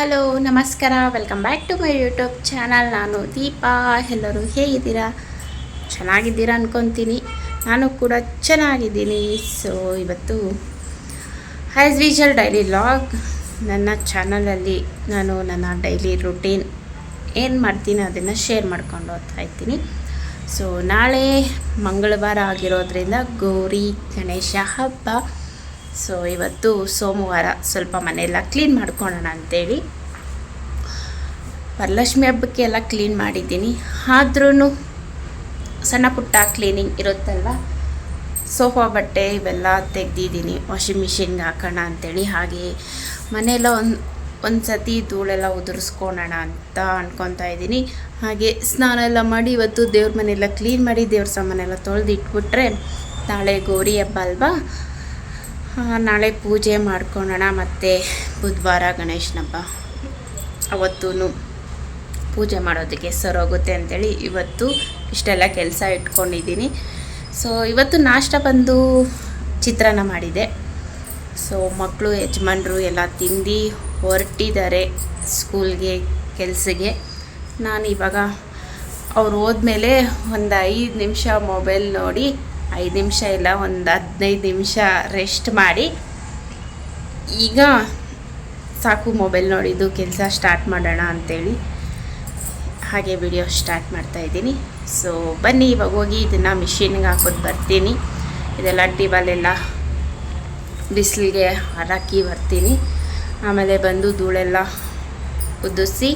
Hello ನಮಸ್ಕಾರ, welcome back to my YouTube channel. ನಾನು ದೀಪಾ. ಎಲ್ಲರೂ ಹೇಗಿದ್ದೀರಾ? ಚೆನ್ನಾಗಿದ್ದೀರಾ ಅಂದ್ಕೊತೀನಿ. ನಾನು ಕೂಡ ಚೆನ್ನಾಗಿದ್ದೀನಿ. ಸೊ ಇವತ್ತು ಆ್ಯಸ್ ಯೂಶುವಲ್ ಡೈಲಿ ವ್ಲಾಗ್. ನನ್ನ ಚಾನಲಲ್ಲಿ ನಾನು ನನ್ನ ಡೈಲಿ ರುಟೀನ್ ಏನು ಮಾಡ್ತೀನಿ ಅದನ್ನು ಶೇರ್ ಮಾಡ್ಕೊಂಡು ಹೋಗ್ತಾ ಇರ್ತೀನಿ. ಸೊ ನಾಳೆ ಮಂಗಳವಾರ ಆಗಿರೋದ್ರಿಂದ ಗೌರಿ ಗಣೇಶ ಹಬ್ಬ. ಸೊ ಇವತ್ತು ಸೋಮವಾರ ಸ್ವಲ್ಪ ಮನೆಯೆಲ್ಲ ಕ್ಲೀನ್ ಮಾಡ್ಕೊಳ್ಳೋಣ ಅಂಥೇಳಿ ವರಲಕ್ಷ್ಮಿ ಹಬ್ಬಕ್ಕೆ ಎಲ್ಲ ಕ್ಲೀನ್ ಮಾಡಿದ್ದೀನಿ. ಆದ್ರೂ ಸಣ್ಣ ಪುಟ್ಟ ಕ್ಲೀನಿಂಗ್ ಇರುತ್ತಲ್ವ, ಸೋಫಾ ಬಟ್ಟೆ ಇವೆಲ್ಲ ತೆಗೆದಿದ್ದೀನಿ ವಾಷಿಂಗ್ ಮಿಷಿನ್ಗೆ ಹಾಕೋಣ ಅಂಥೇಳಿ. ಹಾಗೆ ಮನೆಯೆಲ್ಲ ಒಂದು ಸತಿ ಧೂಳೆಲ್ಲ ಉದುರಿಸ್ಕೊಳ್ಳೋಣ ಅಂತ ಅಂದ್ಕೊತಾ ಇದ್ದೀನಿ. ಹಾಗೆ ಸ್ನಾನ ಎಲ್ಲ ಮಾಡಿ ಇವತ್ತು ದೇವ್ರ ಮನೆಯೆಲ್ಲ ಕ್ಲೀನ್ ಮಾಡಿ ದೇವ್ರ ಸಾಮಾನೆಲ್ಲ ತೊಳೆದು ಇಟ್ಬಿಟ್ರೆ ನಾಳೆ ಗೌರಿ ಹಬ್ಬ ಅಲ್ವಾ, ನಾಳೆ ಪೂಜೆ ಮಾಡ್ಕೊಳ್ಳೋಣ. ಮತ್ತು ಬುಧವಾರ ಗಣೇಶನ ಹಬ್ಬ, ಅವತ್ತೂ ಪೂಜೆ ಮಾಡೋದಕ್ಕೆ ಸರೋಗುತ್ತೆ ಅಂಥೇಳಿ ಇವತ್ತು ಇಷ್ಟೆಲ್ಲ ಕೆಲಸ ಇಟ್ಕೊಂಡಿದ್ದೀನಿ. ಸೊ ಇವತ್ತು ನಾಷ್ಟ ಬಂದು ಚಿತ್ರಾನ್ನ ಮಾಡಿದೆ. ಸೊ ಮಕ್ಕಳು ಯಜಮಾನರು ಎಲ್ಲ ತಿಂದು ಹೊರಟಿದ್ದಾರೆ ಸ್ಕೂಲ್ಗೆ, ಕೆಲಸಕ್ಕೆ. ನಾನು ಇವಾಗ ಅವ್ರು ಹೋದ್ಮೇಲೆ ಒಂದು 5 ನಿಮಿಷ ಮೊಬೈಲ್ ನೋಡಿ, 5 ನಿಮಿಷ ಇಲ್ಲ, ಒಂದು 15 ನಿಮಿಷ ರೆಸ್ಟ್ ಮಾಡಿ ಈಗ ಸಾಕು ಮೊಬೈಲ್ ನೋಡಿದ್ದು, ಕೆಲಸ ಸ್ಟಾರ್ಟ್ ಮಾಡೋಣ ಅಂಥೇಳಿ ಹಾಗೆ ವಿಡಿಯೋ ಸ್ಟಾರ್ಟ್ ಮಾಡ್ತಾಯಿದ್ದೀನಿ. ಸೊ ಬನ್ನಿ ಇವಾಗ ಹೋಗಿ ಇದನ್ನು ಮಿಷಿನ್ಗೆ ಹಾಕೋದು ಬರ್ತೀನಿ. ಇದೆಲ್ಲ ಟಿಬಲೆಲ್ಲ ಬಿಸಿಲಿಗೆ ಹಾರಾಕಿ ಬರ್ತೀನಿ. ಆಮೇಲೆ ಬಂದು ಧೂಳೆಲ್ಲ ಉದುರಿಸಿ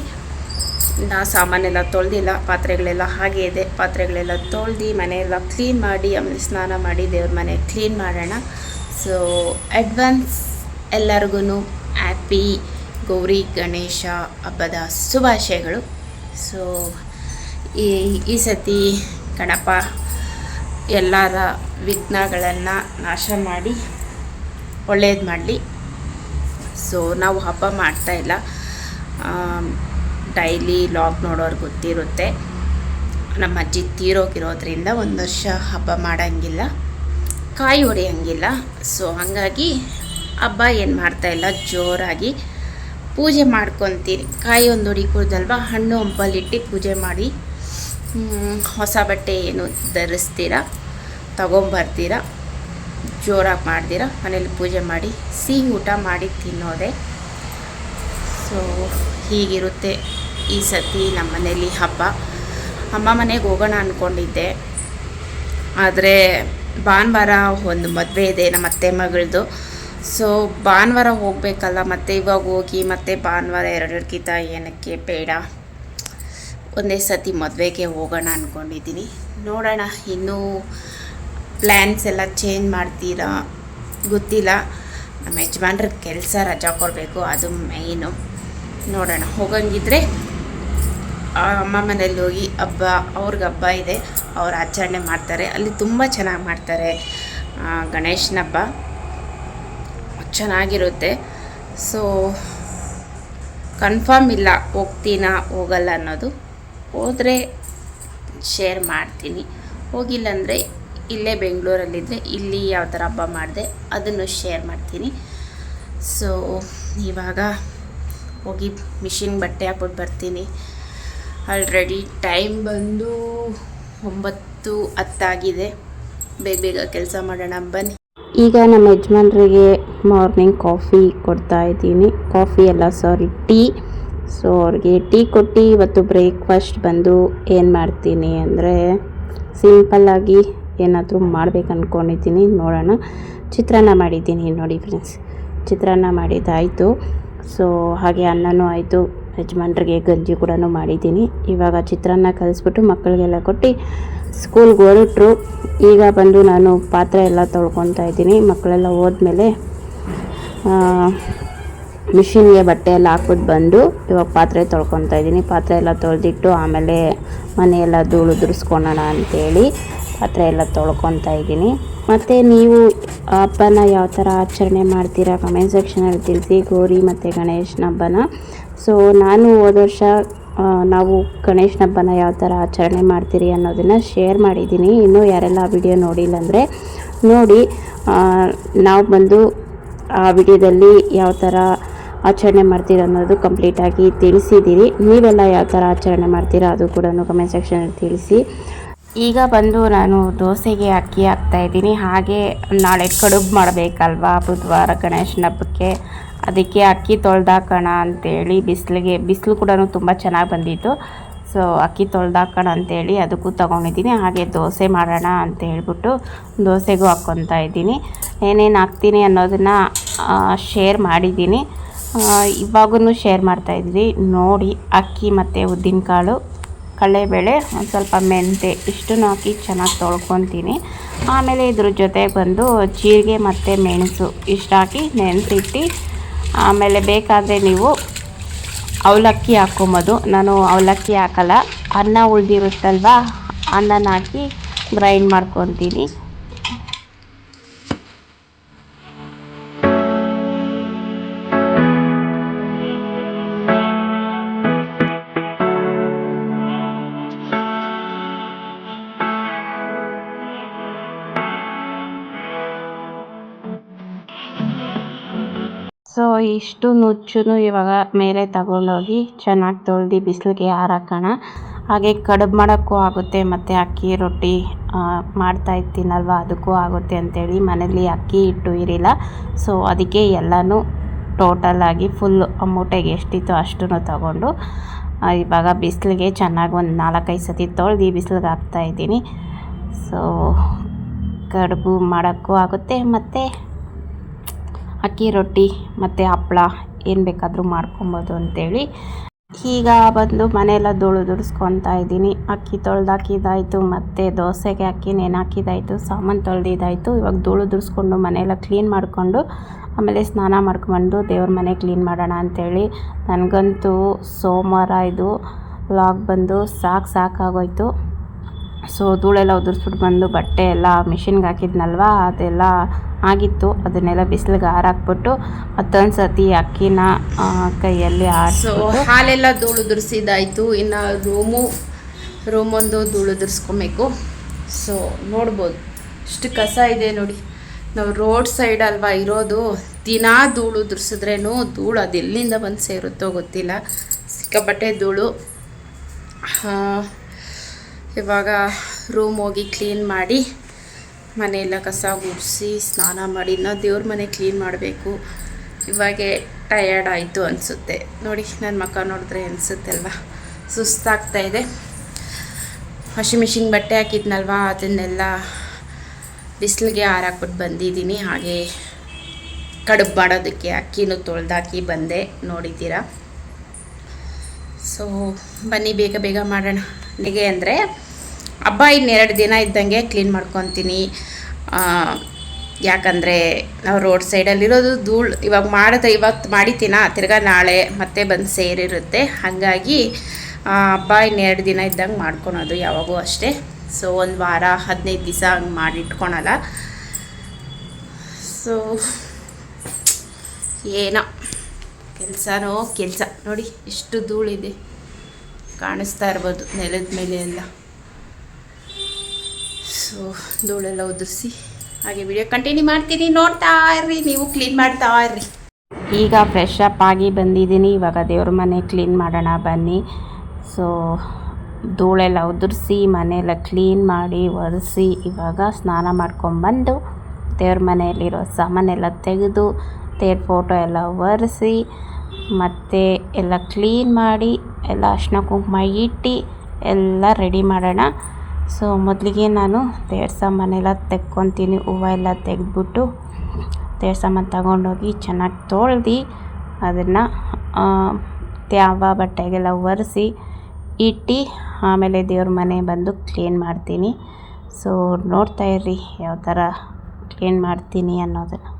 ಸಾಮಾನೆಲ್ಲ ತೊಳೆದಿಲ್ಲ, ಪಾತ್ರೆಗಳೆಲ್ಲ ಹಾಗೆ ಇದೆ, ಪಾತ್ರೆಗಳೆಲ್ಲ ತೊಳೆದು ಮನೆಯೆಲ್ಲ ಕ್ಲೀನ್ ಮಾಡಿ ಆಮೇಲೆ ಸ್ನಾನ ಮಾಡಿ ದೇವ್ರ ಮನೆ ಕ್ಲೀನ್ ಮಾಡೋಣ. ಸೊ ಅಡ್ವಾನ್ಸ್ ಎಲ್ಲರಿಗೂ ಹ್ಯಾಪಿ ಗೌರಿ ಗಣೇಶ ಹಬ್ಬದ ಶುಭಾಶಯಗಳು. ಸೊ ಈ ಸತಿ ಗಣಪ ಎಲ್ಲರ ವಿಘ್ನಗಳನ್ನು ನಾಶ ಮಾಡಿ ಒಳ್ಳೇದು ಮಾಡಲಿ. ಸೊ ನಾವು ಹಬ್ಬ ಮಾಡ್ತಾಯಿಲ್ಲ, ಡೈಲಿ ಲಾಗ್ ನೋಡೋರು ಗೊತ್ತಿರುತ್ತೆ, ನಮ್ಮ ಅಜ್ಜಿ ತೀರೋಗಿರೋದ್ರಿಂದ 1 ವರ್ಷ ಹಬ್ಬ ಮಾಡೋಂಗಿಲ್ಲ, ಕಾಯಿ ಹೊಡೆಯೋಂಗಿಲ್ಲ. ಸೊ ಹಾಗಾಗಿ ಹಬ್ಬ ಏನು ಮಾಡ್ತಾಯಿಲ್ಲ, ಜೋರಾಗಿ ಪೂಜೆ ಮಾಡ್ಕೊತೀನಿ. ಕಾಯಿ ಒಂದು ಹೊಡಿಕೋದಲ್ವ, ಹಣ್ಣು ಹಂಪಲಿಟ್ಟು ಪೂಜೆ ಮಾಡಿ, ಹೊಸ ಬಟ್ಟೆ ಏನು ಧರಿಸ್ತೀರಾ ತಗೊಂಬರ್ತೀರಾ, ಜೋರಾಗಿ ಮಾಡ್ತೀರಾ, ಮನೇಲಿ ಪೂಜೆ ಮಾಡಿ ಸಿಹಿ ಊಟ ಮಾಡಿ ತಿನ್ನೋದೆ. ಸೊ ಹೀಗಿರುತ್ತೆ ಈ ಸತಿ ನಮ್ಮ ಮನೇಲಿ ಹಬ್ಬ. ಅಮ್ಮ ಮನೆಗೆ ಹೋಗೋಣ ಅಂದ್ಕೊಂಡಿದ್ದೆ, ಆದರೆ ಭಾನುವಾರ ಒಂದು ಮದುವೆ ಇದೆ ನಮ್ಮ ಅತ್ತೆ ಮಗಳದು. ಸೊ ಭಾನುವಾರ ಹೋಗಬೇಕಲ್ಲ, ಮತ್ತು ಇವಾಗ ಹೋಗಿ ಮತ್ತು ಭಾನುವಾರ 2 ಏನಕ್ಕೆ ಬೇಡ, ಒಂದೇ ಸತಿ ಮದುವೆಗೆ ಹೋಗೋಣ ಅಂದ್ಕೊಂಡಿದ್ದೀನಿ. ನೋಡೋಣ, ಇನ್ನೂ ಪ್ಲ್ಯಾನ್ಸ್ ಎಲ್ಲ ಚೇಂಜ್ ಮಾಡ್ತೀರಾ ಗೊತ್ತಿಲ್ಲ. ನಮ್ಮ ಯಜಮಾನ್ರಿಗೆ ಕೆಲಸ ರಜಾ ಕೊಡಬೇಕು, ಅದು ಮೇಯ್ನು. ನೋಡೋಣ, ಹೋಗಂಗಿದ್ರೆ ಅಮ್ಮ ಮನೇಲಿ ಹೋಗಿ ಹಬ್ಬ, ಅವ್ರಿಗೆ ಹಬ್ಬ ಇದೆ, ಅವ್ರು ಆಚರಣೆ ಮಾಡ್ತಾರೆ. ಅಲ್ಲಿ ತುಂಬ ಚೆನ್ನಾಗಿ ಮಾಡ್ತಾರೆ ಗಣೇಶನ ಹಬ್ಬ, ಚೆನ್ನಾಗಿರುತ್ತೆ. ಸೊ ಕನ್ಫರ್ಮ್ ಇಲ್ಲ ಹೋಗ್ತೀನಾ ಹೋಗಲ್ಲ ಅನ್ನೋದು. ಹೋದರೆ ಶೇರ್ ಮಾಡ್ತೀನಿ, ಹೋಗಿಲ್ಲ ಅಂದರೆ ಇಲ್ಲೇ ಬೆಂಗಳೂರಲ್ಲಿದ್ದರೆ ಇಲ್ಲಿ ಯಾವ ಥರ ಹಬ್ಬ ಮಾಡಿದೆ ಅದನ್ನು ಶೇರ್ ಮಾಡ್ತೀನಿ. ಸೊ ಇವಾಗ ಹೋಗಿ ಮಿಷಿನ್ ಬಟ್ಟೆ ಹಾಕ್ಬಿಟ್ಟು ಬರ್ತೀನಿ. ಆಲ್ರೆಡಿ ಟೈಮ್ ಬಂದು 9:10 ಆಗಿದೆ. ಬೇಗ ಬೇಗ ಕೆಲಸ ಮಾಡೋಣ ಬನ್ನಿ. ಈಗ ನಮ್ಮ ಯಜಮಾನ್ರಿಗೆ ಮಾರ್ನಿಂಗ್ ಕಾಫಿ ಕೊಡ್ತಾಯಿದ್ದೀನಿ, ಟೀ. ಸೊ ಅವ್ರಿಗೆ ಟೀ ಕೊಟ್ಟು ಇವತ್ತು ಬ್ರೇಕ್ಫಾಸ್ಟ್ ಬಂದು ಏನು ಮಾಡ್ತೀನಿ ಅಂದರೆ ಸಿಂಪಲ್ಲಾಗಿ ಏನಾದರೂ ಮಾಡ್ಬೇಕು ಅಂದ್ಕೊಂಡಿದ್ದೀನಿ. ನೋಡೋಣ, ಚಿತ್ರಾನ್ನ ಮಾಡಿದ್ದೀನಿ ನೋಡಿ ಫ್ರೆಂಡ್ಸ್, ಚಿತ್ರಾನ್ನ ಮಾಡಿದ್ದಾಯಿತು. ಸೊ ಹಾಗೆ ಅನ್ನನೂ ಆಯಿತು, ಯಜಮಾನ್ರಿಗೆ ಗಂಜಿ ಕೂಡ ಮಾಡಿದ್ದೀನಿ. ಇವಾಗ ಚಿತ್ರಾನ್ನ ಕಲಿಸ್ಬಿಟ್ಟು ಮಕ್ಕಳಿಗೆಲ್ಲ ಕೊಟ್ಟು ಸ್ಕೂಲ್ಗೆ ಹೊರಟರು. ಈಗ ಬಂದು ನಾನು ಪಾತ್ರೆ ಎಲ್ಲ ತೊಳ್ಕೊತಾ ಇದ್ದೀನಿ. ಮಕ್ಕಳೆಲ್ಲ ಹೋದ್ಮೇಲೆ ಮಿಷಿನ್ಗೆ ಬಟ್ಟೆ ಎಲ್ಲ ಹಾಕ್ಬಿಟ್ಟು ಬಂದು ಇವಾಗ ಪಾತ್ರೆ ತೊಳ್ಕೊತಾ ಇದ್ದೀನಿ. ಪಾತ್ರೆ ಎಲ್ಲ ತೊಳೆದಿಟ್ಟು ಆಮೇಲೆ ಮನೆಯೆಲ್ಲ ಧೂಳು ಉದುರಿಸ್ಕೊಳ್ಳೋಣ ಅಂಥೇಳಿ ಪಾತ್ರೆ ಎಲ್ಲ ತೊಳ್ಕೊತಾ ಇದ್ದೀನಿ. ಮತ್ತು ನೀವು ಹಬ್ಬನ ಯಾವ ಥರ ಆಚರಣೆ ಮಾಡ್ತೀರಾ ಕಮೆಂಟ್ ಸೆಕ್ಷನಲ್ಲಿ ತಿಳಿಸಿ, ಗೌರಿ ಮತ್ತು ಗಣೇಶನ ಹಬ್ಬನ. ಸೊ ನಾನು ಹೋದ ವರ್ಷ ನಾವು ಗಣೇಶನ ಹಬ್ಬನ ಯಾವ ಥರ ಆಚರಣೆ ಮಾಡ್ತೀರಿ ಅನ್ನೋದನ್ನು ಶೇರ್ ಮಾಡಿದ್ದೀನಿ. ಇನ್ನೂ ಯಾರೆಲ್ಲ ಆ ವಿಡಿಯೋ ನೋಡಿಲ್ಲ ಅಂದರೆ ನೋಡಿ. ನಾವು ಬಂದು ಆ ವಿಡಿಯೋದಲ್ಲಿ ಯಾವ ಥರ ಆಚರಣೆ ಮಾಡ್ತೀರಾ ಅನ್ನೋದು ಕಂಪ್ಲೀಟಾಗಿ ತಿಳಿಸಿದ್ದೀರಿ. ನೀವೆಲ್ಲ ಯಾವ ಥರ ಆಚರಣೆ ಮಾಡ್ತೀರಾ ಅದು ಕೂಡ ಕಮೆಂಟ್ ಸೆಕ್ಷನಲ್ಲಿ ತಿಳಿಸಿ. ಈಗ ಬಂದು ನಾನು ದೋಸೆಗೆ ಅಕ್ಕಿ ಹಾಕ್ತಾಯಿದ್ದೀನಿ. ಹಾಗೆ ನಾಳೆ ಕಡುಬು ಮಾಡಬೇಕಲ್ವಾ, ಬುಧವಾರ ಗಣೇಶನ ಹಬ್ಬಕ್ಕೆ, ಅದಕ್ಕೆ ಅಕ್ಕಿ ತೊಳೆದಾಕೋಣ ಅಂತೇಳಿ ಬಿಸಿಲು ಕೂಡ ತುಂಬ ಚೆನ್ನಾಗಿ ಬಂದಿತ್ತು. ಸೊ ಅಕ್ಕಿ ತೊಳೆದಾಕೋಣ ಅಂತೇಳಿ ಅದಕ್ಕೂ ತೊಗೊಂಡಿದ್ದೀನಿ. ಹಾಗೆ ದೋಸೆ ಮಾಡೋಣ ಅಂತ ಹೇಳ್ಬಿಟ್ಟು ದೋಸೆಗೂ ಹಾಕ್ಕೊತಾ ಇದ್ದೀನಿ. ಏನೇನು ಹಾಕ್ತೀನಿ ಅನ್ನೋದನ್ನು ಶೇರ್ ಮಾಡಿದ್ದೀನಿ, ಇವಾಗೂ ಶೇರ್ ಮಾಡ್ತಾಯಿದ್ದೀನಿ ನೋಡಿ. ಅಕ್ಕಿ ಮತ್ತು ಉದ್ದಿನಕಾಳು, ಕಡಲೆಬೇಳೆ, ಒಂದು ಸ್ವಲ್ಪ ಮೆಂತೆ ಇಷ್ಟನ್ನು ಹಾಕಿ ಚೆನ್ನಾಗಿ ತೊಳ್ಕೊತೀನಿ. ಆಮೇಲೆ ಇದ್ರ ಜೊತೆಗೆ ಬಂದು ಜೀರಿಗೆ ಮತ್ತು ಮೆಣಸು ಇಷ್ಟು ಹಾಕಿ ನೆನೆಸಿಟ್ಟು, ಆಮೇಲೆ ಬೇಕಾದರೆ ನೀವು ಅವಲಕ್ಕಿ ಹಾಕ್ಕೊಬೋದು. ನಾನು ಅವಲಕ್ಕಿ ಹಾಕಲ್ಲ, ಅನ್ನ ಉಳಿದಿರುತ್ತಲ್ವ ಅನ್ನನ ಹಾಕಿ ಗ್ರೈಂಡ್ ಮಾಡ್ಕೊತೀನಿ. ಸೊ ಇಷ್ಟು ನುಚ್ಚು ಇವಾಗ ಮೇಲೆ ತಗೊಂಡೋಗಿ ಚೆನ್ನಾಗಿ ತೊಳೆದು ಬಿಸಿಲಿಗೆ ಆರಾಕೋಣ. ಹಾಗೆ ಕಡುಬು ಮಾಡೋಕ್ಕೂ ಆಗುತ್ತೆ ಮತ್ತು ಅಕ್ಕಿ ರೊಟ್ಟಿ ಮಾಡ್ತಾ ಇರ್ತೀನಲ್ವ ಅದಕ್ಕೂ ಆಗುತ್ತೆ ಅಂಥೇಳಿ ಮನೇಲಿ ಅಕ್ಕಿ ಹಿಟ್ಟು ಇರಿಲ್ಲ. ಸೊ ಅದಕ್ಕೆ ಎಲ್ಲನೂ ಟೋಟಲಾಗಿ ಫುಲ್ ಮೂಟೆಗೆ ಎಷ್ಟಿತ್ತು ಅಷ್ಟನ್ನು ತಗೊಂಡು ಇವಾಗ ಬಿಸಿಲಿಗೆ ಚೆನ್ನಾಗಿ ಒಂದು 4-5 ಸತಿ ತೊಳೆದು ಬಿಸಿಲಿಗೆ ಹಾಕ್ತಾಯಿದ್ದೀನಿ. ಸೊ ಕಡುಬು ಮಾಡೋಕ್ಕೂ ಆಗುತ್ತೆ ಮತ್ತು ಅಕ್ಕಿ ರೊಟ್ಟಿ ಮತ್ತು ಹಪ್ಪಳ ಏನು ಬೇಕಾದರೂ ಮಾಡ್ಕೊಬೋದು ಅಂಥೇಳಿ. ಈಗ ಬಂದು ಮನೆಯೆಲ್ಲ ಧೂಳು ದುಡಿಸ್ಕೊತಾ ಇದ್ದೀನಿ. ಅಕ್ಕಿ ತೊಳೆದಾಕಿದ್ದಾಯಿತು ಮತ್ತು ದೋಸೆಗೆ ಅಕ್ಕಿ ನೆನೆಹಾಕಿದ್ದಾಯಿತು, ಸಾಮಾನು ತೊಳೆದಿದ್ದಾಯಿತು. ಇವಾಗ ಧೂಳು ದುಡಿಸ್ಕೊಂಡು ಮನೆಯೆಲ್ಲ ಕ್ಲೀನ್ ಮಾಡಿಕೊಂಡು ಆಮೇಲೆ ಸ್ನಾನ ಮಾಡ್ಕೊಂಡು ದೇವ್ರ ಮನೆ ಕ್ಲೀನ್ ಮಾಡೋಣ ಅಂಥೇಳಿ. ನನಗಂತೂ ಸೋಮವಾರ ಇದು ವ್ಲಾಗ್ ಬಂದು ಸಾಕಾಗೋಯ್ತು. ಸೊ ಧೂಳೆಲ್ಲ ಉದುರಿಸ್ಬಿಟ್ಟು ಬಂದು ಬಟ್ಟೆ ಎಲ್ಲ ಮಿಷಿನ್ಗೆ ಹಾಕಿದ್ನಲ್ವ ಅದೆಲ್ಲ ಆಗಿತ್ತು. ಅದನ್ನೆಲ್ಲ ಬಿಸಿಲಿಗೆ ಆರಾಕ್ಬಿಟ್ಟು ಮತ್ತೊಂದು ಸರ್ತಿ ಅಕ್ಕಿನ ಕೈಯಲ್ಲಿ ಆಡಿಸೋ ಹಾಲೆಲ್ಲ ಧೂಳು ದುರಿಸಿದ್ದಾಯಿತು. ಇನ್ನು ರೂಮೊಂದು ಧೂಳು ದುರಿಸ್ಕೊಬೇಕು. ಸೊ ನೋಡ್ಬೋದು ಇಷ್ಟು ಕಸ ಇದೆ ನೋಡಿ. ನಾವು ರೋಡ್ ಸೈಡ್ ಅಲ್ವಾ ಇರೋದು, ದಿನಾ ಧೂಳು ದುರಿಸಿದ್ರೇನು ಧೂಳು ಅದು ಎಲ್ಲಿಂದ ಬಂದು ಸೇರುತ್ತೋ ಗೊತ್ತಿಲ್ಲ, ಸಿಕ್ಕಾಪಟ್ಟೆ ಧೂಳು. ಇವಾಗ ರೂಮ್ ಹೋಗಿ ಕ್ಲೀನ್ ಮಾಡಿ ಮನೆಯೆಲ್ಲ ಕಸ ಗುಡಿಸಿ ಸ್ನಾನ ಮಾಡಿ ಇನ್ನೂ ದೇವ್ರ ಮನೆ ಕ್ಲೀನ್ ಮಾಡಬೇಕು. ಇವಾಗೆ ಟಯರ್ಡ್ ಆಯಿತು ಅನಿಸುತ್ತೆ ನೋಡಿ, ನನ್ನ ಮಕ್ಕ ನೋಡಿದ್ರೆ ಅನಿಸುತ್ತೆ ಅಲ್ವಾ, ಸುಸ್ತಾಗ್ತಾಯಿದೆ. ವಾಷಿಂಗ್ ಮಿಷಿನ್ ಬಟ್ಟೆ ಹಾಕಿದ್ನಲ್ವ ಅದನ್ನೆಲ್ಲ ಬಿಸಿಲಿಗೆ ಆರಾಕ್ಬಿಟ್ಟು ಬಂದಿದ್ದೀನಿ. ಹಾಗೆ ಕಡುಬು ಮಾಡೋದಕ್ಕೆ ಅಕ್ಕಿನೂ ತೊಳೆದಾಕಿ ಬಂದೆ, ನೋಡಿದ್ದೀರಾ. ಸೊ ಬನ್ನಿ ಬೇಗ ಮಾಡೋಣ. ಹೇಗೆ ಅಂದರೆ ಹಬ್ಬ ಇನ್ನೆರಡು ದಿನ ಇದ್ದಂಗೆ ಕ್ಲೀನ್ ಮಾಡ್ಕೊತೀನಿ. ಯಾಕಂದರೆ ನಾವು ರೋಡ್ ಸೈಡಲ್ಲಿರೋದು ಧೂಳು ಇವತ್ತು ಮಾಡಿತೀನ ತಿರ್ಗಾ ನಾಳೆ ಮತ್ತೆ ಬಂದು ಸೇರಿರುತ್ತೆ. ಹಾಗಾಗಿ ಹಬ್ಬ ಇನ್ನೆರಡು ದಿನ ಇದ್ದಂಗೆ ಮಾಡ್ಕೊಳೋದು ಯಾವಾಗೂ ಅಷ್ಟೇ. ಸೊ ಒಂದು ವಾರ 15 ದಿವಸ ಹಂಗೆ ಮಾಡಿಟ್ಕೊಳಲ್ಲ. ಸೊ ಏನೋ ಕೆಲಸ ನೋಡಿ, ಎಷ್ಟು ಧೂಳಿದೆ ಕಾಣಿಸ್ತಾ ಇರ್ಬೋದು ನೆಲದ ಮೇಲೆ ಎಲ್ಲ. ಸೊ ಧೂಳೆಲ್ಲ ಉದುರಿಸಿ ಹಾಗೆ ವಿಡಿಯೋ ಕಂಟಿನ್ಯೂ ಮಾಡ್ತೀನಿ, ನೋಡ್ತಾ ಇರ್ರಿ, ನೀವು ಕ್ಲೀನ್ ಮಾಡ್ತಾ ಇರ್ರಿ. ಈಗ ಫ್ರೆಶ್ ಅಪ್ ಆಗಿ ಬಂದಿದ್ದೀನಿ. ಇವಾಗ ದೇವ್ರ ಮನೆ ಕ್ಲೀನ್ ಮಾಡೋಣ ಬನ್ನಿ. ಸೊ ಧೂಳೆಲ್ಲ ಉದುರಿಸಿ ಮನೆಯೆಲ್ಲ ಕ್ಲೀನ್ ಮಾಡಿ ಒರೆಸಿ ಇವಾಗ ಸ್ನಾನ ಮಾಡ್ಕೊಂಬಂದು ದೇವ್ರ ಮನೆಯಲ್ಲಿರೋ ಸಾಮಾನೆಲ್ಲ ತೆಗೆದು ದೇವ್ರ ಫೋಟೋ ಎಲ್ಲ ಒರೆಸಿ ಮತ್ತು ಎಲ್ಲ ಕ್ಲೀನ್ ಮಾಡಿ ಎಲ್ಲ ಅರಿಶಿನ ಕುಂಕುಮ ಇಟ್ಟು ಎಲ್ಲ ರೆಡಿ ಮಾಡೋಣ. ಸೊ ಮೊದಲಿಗೆ ನಾನು ದೇವ್ರ ಸಾಮಾನೆಲ್ಲ ತೆಕ್ಕೊತೀನಿ. ಹೂವು ಎಲ್ಲ ತೆಗೆದ್ಬಿಟ್ಟು ದೇವ್ರ ಸಾಮಾನು ತಗೊಂಡೋಗಿ ಚೆನ್ನಾಗಿ ತೊಳ್ದು ಅದನ್ನು ತ್ಯಾವ ಬಟ್ಟೆಗೆಲ್ಲ ಒರೆಸಿ ಇಟ್ಟು ಆಮೇಲೆ ದೇವ್ರ ಮನೆ ಬಂದು ಕ್ಲೀನ್ ಮಾಡ್ತೀನಿ. ಸೊ ನೋಡ್ತಾ ಇರ್ರಿ ಯಾವ ಥರ ಕ್ಲೀನ್ ಮಾಡ್ತೀನಿ ಅನ್ನೋದನ್ನು.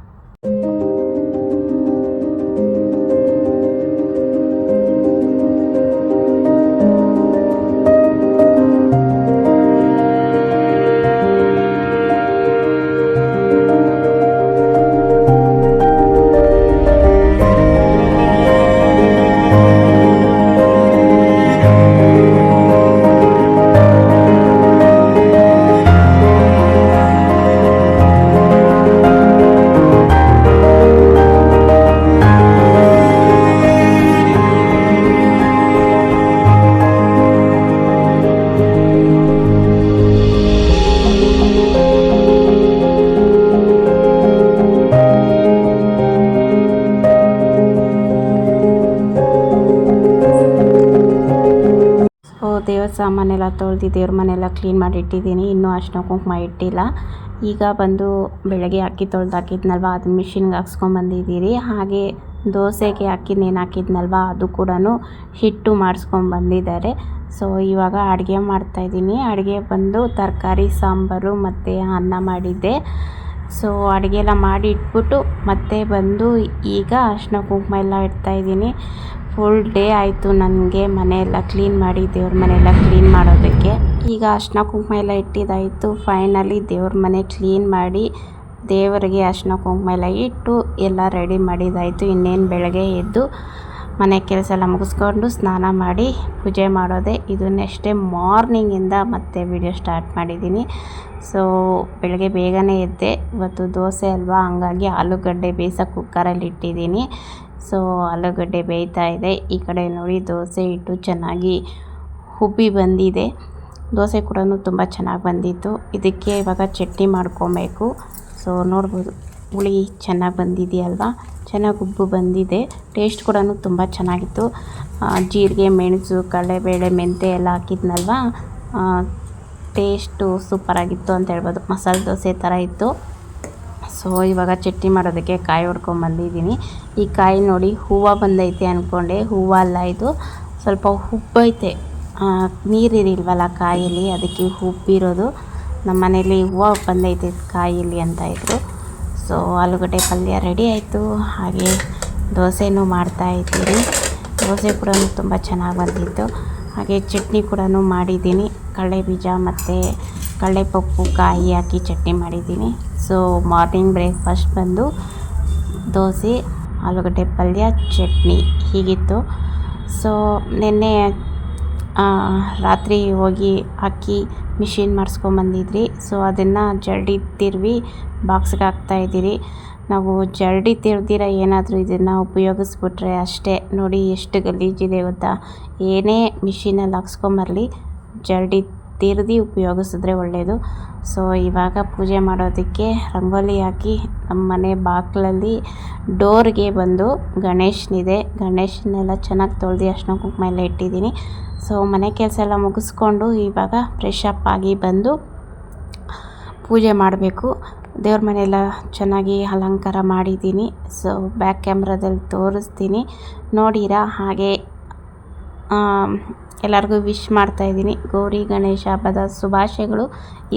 ಸಾಮಾನೆಲ್ಲ ತೊಳೆದು ದೇವ್ರ ಮನೆಯೆಲ್ಲ ಕ್ಲೀನ್ ಮಾಡಿ ಇಟ್ಟಿದ್ದೀನಿ. ಇನ್ನೂ ಅರಿಶಿನ ಕುಂಕುಮ ಇಟ್ಟಿಲ್ಲ. ಈಗ ಬಂದು ಬೆಳಗ್ಗೆ ಅಕ್ಕಿ ತೊಳೆದು ಹಾಕಿದ್ನಲ್ವ ಅದು ಮಿಷಿನ್ಗೆ ಹಾಕ್ಸ್ಕೊಂಬಂದಿದ್ದೀರಿ. ಹಾಗೆ ದೋಸೆಗೆ ಅಕ್ಕಿ ನೆನೆ ಹಾಕಿದ್ನಲ್ವ ಅದು ಕೂಡ ಹಿಟ್ಟು ಮಾಡಿಸ್ಕೊಂಬಂದಿದ್ದಾರೆ. ಸೊ ಇವಾಗ ಅಡುಗೆ ಮಾಡ್ತಾಯಿದ್ದೀನಿ. ಅಡುಗೆ ಬಂದು ತರಕಾರಿ ಸಾಂಬಾರು ಮತ್ತು ಅನ್ನ ಮಾಡಿದ್ದೆ. ಸೊ ಅಡುಗೆ ಎಲ್ಲ ಮಾಡಿ ಇಟ್ಬಿಟ್ಟು ಮತ್ತೆ ಬಂದು ಈಗ ಅರಿಶಿನ ಕುಂಕುಮ ಎಲ್ಲ ಇಡ್ತಾಯಿದ್ದೀನಿ. ಫುಲ್ ಡೇ ಆಯಿತು ನನಗೆ ಮನೆಯೆಲ್ಲ ಕ್ಲೀನ್ ಮಾಡಿ ದೇವ್ರ ಮನೆಯೆಲ್ಲ ಕ್ಲೀನ್ ಮಾಡೋದಕ್ಕೆ. ಈಗ ಅರಿಶಿನ ಕುಂಕುಮ ಎಲ್ಲ ಇಟ್ಟಿದ್ದಾಯಿತು. ಫೈನಲಿ ದೇವ್ರ ಮನೆ ಕ್ಲೀನ್ ಮಾಡಿ ದೇವರಿಗೆ ಅರಿಶಿನ ಕುಂಕುಮ ಎಲ್ಲ ಇಟ್ಟು ಎಲ್ಲ ರೆಡಿ ಮಾಡಿದ್ದಾಯಿತು. ಇನ್ನೇನು ಬೆಳಗ್ಗೆ ಎದ್ದು ಮನೆ ಕೆಲಸ ಎಲ್ಲ ಮುಗಿಸ್ಕೊಂಡು ಸ್ನಾನ ಮಾಡಿ ಪೂಜೆ ಮಾಡೋದೆ. ಇದು ನೆಕ್ಸ್ಟ್ ಡೇ ಮಾರ್ನಿಂಗಿಂದ ಮತ್ತೆ ವಿಡಿಯೋ ಸ್ಟಾರ್ಟ್ ಮಾಡಿದ್ದೀನಿ. ಸೊ ಬೆಳಗ್ಗೆ ಬೇಗನೆ ಎದ್ದೆ. ಇವತ್ತು ದೋಸೆ ಅಲ್ವಾ, ಹಂಗಾಗಿ ಆಲೂಗಡ್ಡೆ ಬೇಯಿಸೋಕೆ ಕುಕ್ಕರಲ್ಲಿ ಇಟ್ಟಿದ್ದೀನಿ. ಸೊ ಆಲೂಗಡ್ಡೆ ಬೇಯ್ತಾ ಇದೆ. ಈ ಕಡೆ ನೋಡಿ ದೋಸೆ ಇಟ್ಟು ಚೆನ್ನಾಗಿ ಉಬ್ಬಿ ಬಂದಿದೆ. ದೋಸೆ ಕೂಡ ತುಂಬ ಚೆನ್ನಾಗಿ ಬಂದಿತ್ತು. ಇದಕ್ಕೆ ಇವಾಗ ಚಟ್ನಿ ಮಾಡ್ಕೊಬೇಕು. ಸೊ ನೋಡ್ಬೋದು ಹುಳಿ ಚೆನ್ನಾಗಿ ಬಂದಿದೆಯಲ್ವಾ, ಚೆನ್ನಾಗಿ ಉಬ್ಬು ಬಂದಿದೆ. ಟೇಸ್ಟ್ ಕೂಡ ತುಂಬ ಚೆನ್ನಾಗಿತ್ತು. ಜೀರಿಗೆ, ಮೆಣಸು, ಕಡಲೆಬೇಳೆ, ಮೆಂತ್ಯ ಎಲ್ಲ ಹಾಕಿದ್ನಲ್ವ, ಟೇಸ್ಟು ಸೂಪರಾಗಿತ್ತು ಅಂತ ಹೇಳ್ಬೋದು. ಮಸಾಲೆ ದೋಸೆ ಥರ ಇತ್ತು. ಸೊ ಇವಾಗ ಚಟ್ನಿ ಮಾಡೋದಕ್ಕೆ ಕಾಯಿ ಹೊಡ್ಕೊಂಬಂದಿದ್ದೀನಿ. ಈ ಕಾಯಿ ನೋಡಿ ಹೂವು ಬಂದೈತೆ ಅಂದ್ಕೊಂಡೆ, ಹೂವು ಅಲ್ಲ, ಇದು ಸ್ವಲ್ಪ ಉಬ್ಬೈತೆ. ನೀರಿರಿಲ್ವಲ್ಲ ಕಾಯಲ್ಲಿ, ಅದಕ್ಕೆ ಉಬ್ಬಿರೋದು. ನಮ್ಮ ಮನೇಲಿ ಹೂವು ಬಂದೈತೆ ಕಾಯಲ್ಲಿ ಅಂತ ಇದ್ದರು. ಸೊ ಆಲೂಗಡ್ಡೆ ಪಲ್ಯ ರೆಡಿ ಆಯಿತು. ಹಾಗೆ ದೋಸೆನೂ ಮಾಡ್ತಾಯಿದ್ದೀನಿ. ದೋಸೆ ಕೂಡ ತುಂಬ ಚೆನ್ನಾಗಿ ಬಂದಿತ್ತು. ಹಾಗೆ ಚಟ್ನಿ ಕೂಡ ಮಾಡಿದ್ದೀನಿ. ಕಡಲೆ ಬೀಜ ಮತ್ತು ಕಡಲೆಪಪ್ಪು ಕಾಯಿ ಹಾಕಿ ಚಟ್ನಿ ಮಾಡಿದ್ದೀನಿ. ಸೊ ಮಾರ್ನಿಂಗ್ ಬ್ರೇಕ್ಫಾಸ್ಟ್ ಬಂದು ದೋಸೆ, ಆಲೂಗಡ್ಡೆ ಪಲ್ಯ, ಚಟ್ನಿ ಹೀಗಿತ್ತು. ಸೊ ನಿನ್ನೆ ರಾತ್ರಿ ಹೋಗಿ ಅಕ್ಕಿ ಮಿಷಿನ್ ಮಾಡಿಸ್ಕೊಂಬಂದಿದ್ರಿ. ಸೊ ಅದನ್ನು ಜರಡಿ ತಿರುವಿ ಬಾಕ್ಸ್ಗೆ ಹಾಕ್ತಾಯಿದ್ದೀರಿ. ನಾವು ಜರಡಿ ತಿರ್ದಿರ ಏನಾದರೂ ಇದನ್ನು ಉಪಯೋಗಿಸ್ಬಿಟ್ರೆ ಅಷ್ಟೇ. ನೋಡಿ ಎಷ್ಟು ಗಲೀಜಿದೆ ಗೊತ್ತಾ. ಏನೇ ಮಿಷಿನಲ್ಲಿ ಹಾಕ್ಸ್ಕೊಂಬರಲಿ ಜರಡಿ ತಿರ್ದು ಉಪಯೋಗಿಸಿದ್ರೆ ಒಳ್ಳೆಯದು. ಸೊ ಇವಾಗ ಪೂಜೆ ಮಾಡೋದಕ್ಕೆ ರಂಗೋಲಿ ಹಾಕಿ ನಮ್ಮ ಮನೆ ಬಾಗಿಲಲ್ಲಿ ಡೋರ್ಗೆ ಬಂದು ಗಣೇಶನಿದೆ. ಗಣೇಶನೆಲ್ಲ ಚೆನ್ನಾಗಿ ತೊಳೆದು ಅರಿಶಿನ ಕುಂಕುಮ ಎಲ್ಲ ಇಟ್ಟಿದ್ದೀನಿ. ಸೊ ಮನೆ ಕೆಲಸ ಎಲ್ಲ ಮುಗಿಸ್ಕೊಂಡು ಇವಾಗ ಫ್ರೆಶ್ ಅಪ್ ಆಗಿ ಬಂದು ಪೂಜೆ ಮಾಡಬೇಕು. ದೇವ್ರ ಮನೆಯೆಲ್ಲ ಚೆನ್ನಾಗಿ ಅಲಂಕಾರ ಮಾಡಿದ್ದೀನಿ. ಸೊ ಬ್ಯಾಕ್ ಕ್ಯಾಮ್ರಾದಲ್ಲಿ ತೋರಿಸ್ತೀನಿ ನೋಡಿರಾ. ಹಾಗೆ ಎಲ್ಲರಿಗೂ ವಿಶ್ ಮಾಡ್ತಾಯಿದ್ದೀನಿ. ಗೌರಿ ಗಣೇಶ ಹಬ್ಬದ ಶುಭಾಶಯಗಳು.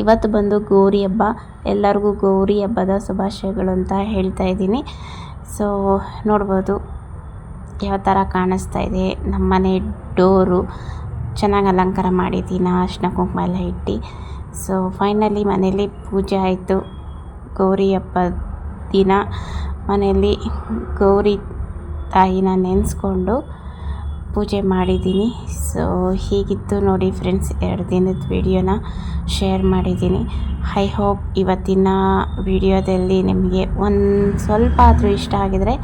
ಇವತ್ತು ಬಂದು ಗೌರಿ ಹಬ್ಬ. ಎಲ್ಲರಿಗೂ ಗೌರಿ ಹಬ್ಬದ ಶುಭಾಶಯಗಳು ಅಂತ ಹೇಳ್ತಾಯಿದ್ದೀನಿ. ಸೊ ನೋಡ್ಬೋದು ಯಾವ ಥರ ಕಾಣಿಸ್ತಾ ಇದೆ ನಮ್ಮ ಮನೆ ಡೋರು. ಚೆನ್ನಾಗಿ ಅಲಂಕಾರ ಮಾಡಿದ್ದೀನಿ ಅರಿಶಿನ ಕುಂಕುಮ ಎಲ್ಲ ಇಟ್ಟು. ಸೊ ಫೈನಲಿ ಮನೆಯಲ್ಲಿ ಪೂಜೆ ಆಯಿತು. ಗೌರಿ ಹಬ್ಬದ ದಿನ ಮನೆಯಲ್ಲಿ ಗೌರಿ ತಾಯಿನ ನೆನೆಸ್ಕೊಂಡು ಪೂಜೆ ಮಾಡಿದ್ದೀನಿ. ಸೊ ಹೀಗಿತ್ತು ನೋಡಿ ಫ್ರೆಂಡ್ಸ್, 2 ದಿನದ ವಿಡಿಯೋನ ಶೇರ್ ಮಾಡಿದ್ದೀನಿ. ಐ ಹೋಪ್ ಇವತ್ತಿನ ವಿಡಿಯೋದಲ್ಲಿ ನಿಮಗೆ ಒಂದು ಸ್ವಲ್ಪ ಆದರೂ ಇಷ್ಟ ಆಗಿದರೆ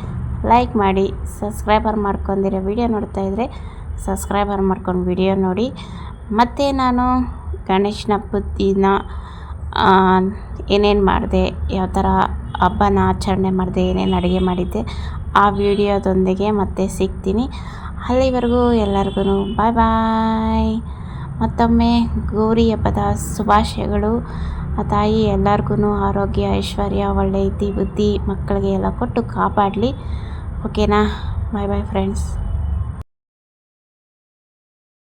ಲೈಕ್ ಮಾಡಿ. ಸಬ್ಸ್ಕ್ರೈಬರ್ ಮಾಡ್ಕೊಂಡಿರೋ ವಿಡಿಯೋ ನೋಡ್ತಾಯಿದ್ರೆ ಸಬ್ಸ್ಕ್ರೈಬರ್ ಮಾಡ್ಕೊಂಡು ವಿಡಿಯೋ ನೋಡಿ. ಮತ್ತು ನಾನು ಗಣೇಶನ ಹಬ್ಬದ ದಿನ ಏನೇನು ಮಾಡಿದೆ, ಯಾವ ಥರ ಹಬ್ಬನ ಆಚರಣೆ ಮಾಡಿದೆ, ಏನೇನು ಅಡುಗೆ ಮಾಡಿದ್ದೆ ಆ ವಿಡಿಯೋದೊಂದಿಗೆ ಮತ್ತೆ ಸಿಗ್ತೀನಿ. ಅಲ್ಲಿವರೆಗೂ ಎಲ್ಲರಿಗೂ ಬಾಯ್ ಬಾಯ್. ಮತ್ತೊಮ್ಮೆ ಗೌರಿ ಹಬ್ಬದ ಶುಭಾಶಯಗಳು. ಆ ತಾಯಿ ಎಲ್ಲರಿಗೂ ಆರೋಗ್ಯ, ಐಶ್ವರ್ಯ, ಒಳ್ಳೆಯ ಬುದ್ಧಿ ಮಕ್ಕಳಿಗೆ ಎಲ್ಲ ಕೊಟ್ಟು ಕಾಪಾಡಲಿ. ಓಕೆನಾ? ಬಾಯ್ ಬಾಯ್ ಫ್ರೆಂಡ್ಸ್.